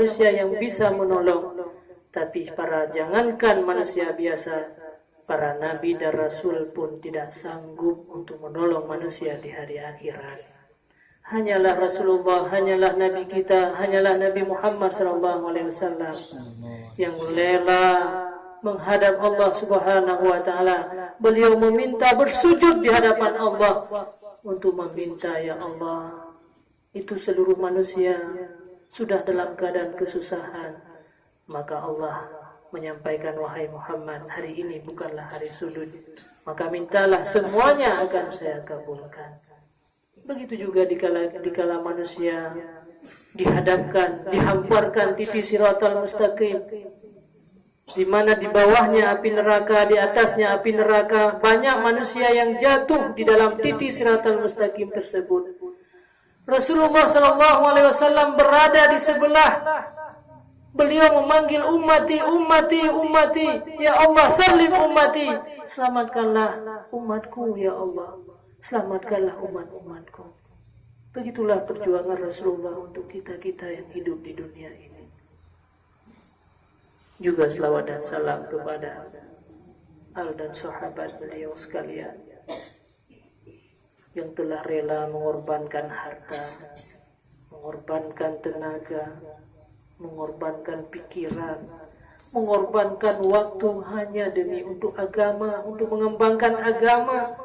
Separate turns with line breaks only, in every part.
manusia yang bisa menolong. Tapi jangankan manusia biasa, para nabi dan rasul pun tidak sanggup untuk menolong manusia di hari akhirat. Hanyalah Rasulullah, hanyalah Nabi kita, hanyalah Nabi Muhammad SAW yang rela menghadap Allah Subhanahu wa taala. Beliau meminta bersujud di hadapan Allah untuk meminta, ya Allah, itu seluruh manusia sudah dalam keadaan kesusahan. Maka Allah menyampaikan, wahai Muhammad, hari ini bukanlah hari sujud, maka mintalah, semuanya akan saya kabulkan. Begitu juga dikala manusia dihamparkan titi siratal mustaqim, di mana di bawahnya api neraka, di atasnya api neraka. Banyak manusia yang jatuh di dalam titi siratal mustaqim tersebut. Rasulullah SAW berada di sebelah. Beliau memanggil, ummati, ummati, ummati, ya Allah, salim ummati, selamatkanlah umatku, ya Allah, selamatkanlah umat-umatku. Begitulah perjuangan Rasulullah untuk kita-kita yang hidup di dunia ini. Juga selawat dan salam kepada al dan sahabat beliau sekalian yang telah rela mengorbankan harta, mengorbankan tenaga, mengorbankan pikiran, mengorbankan waktu hanya demi untuk agama, untuk mengembangkan agama,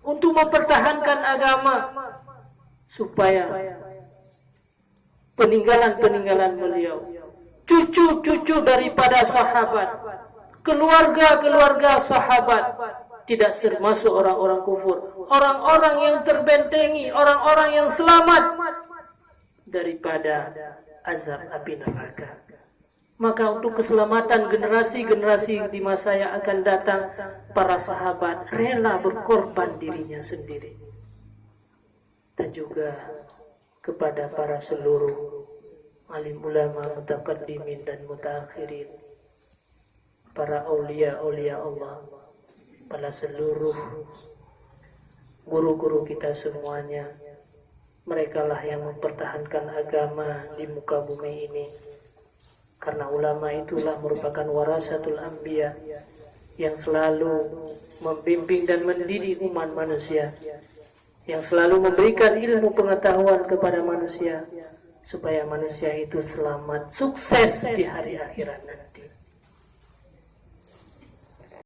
untuk mempertahankan agama, supaya peninggalan-peninggalan beliau, cucu-cucu daripada sahabat, keluarga-keluarga sahabat tidak termasuk orang-orang kufur, orang-orang yang terbentengi, orang-orang yang selamat daripada azab api neraka. Maka untuk keselamatan generasi-generasi di masa yang akan datang, para sahabat rela berkorban dirinya sendiri. Dan juga kepada para seluruh alim ulama, mutaqaddimin dan mutaakhirin, para aulia-aulia Allah, pada seluruh guru-guru kita semuanya. Mereka lah yang mempertahankan agama di muka bumi ini. Karena ulama itulah merupakan warasatul anbiya, yang selalu membimbing dan mendidik umat manusia, yang selalu memberikan ilmu pengetahuan kepada manusia, supaya manusia itu selamat, sukses di hari akhirat nanti.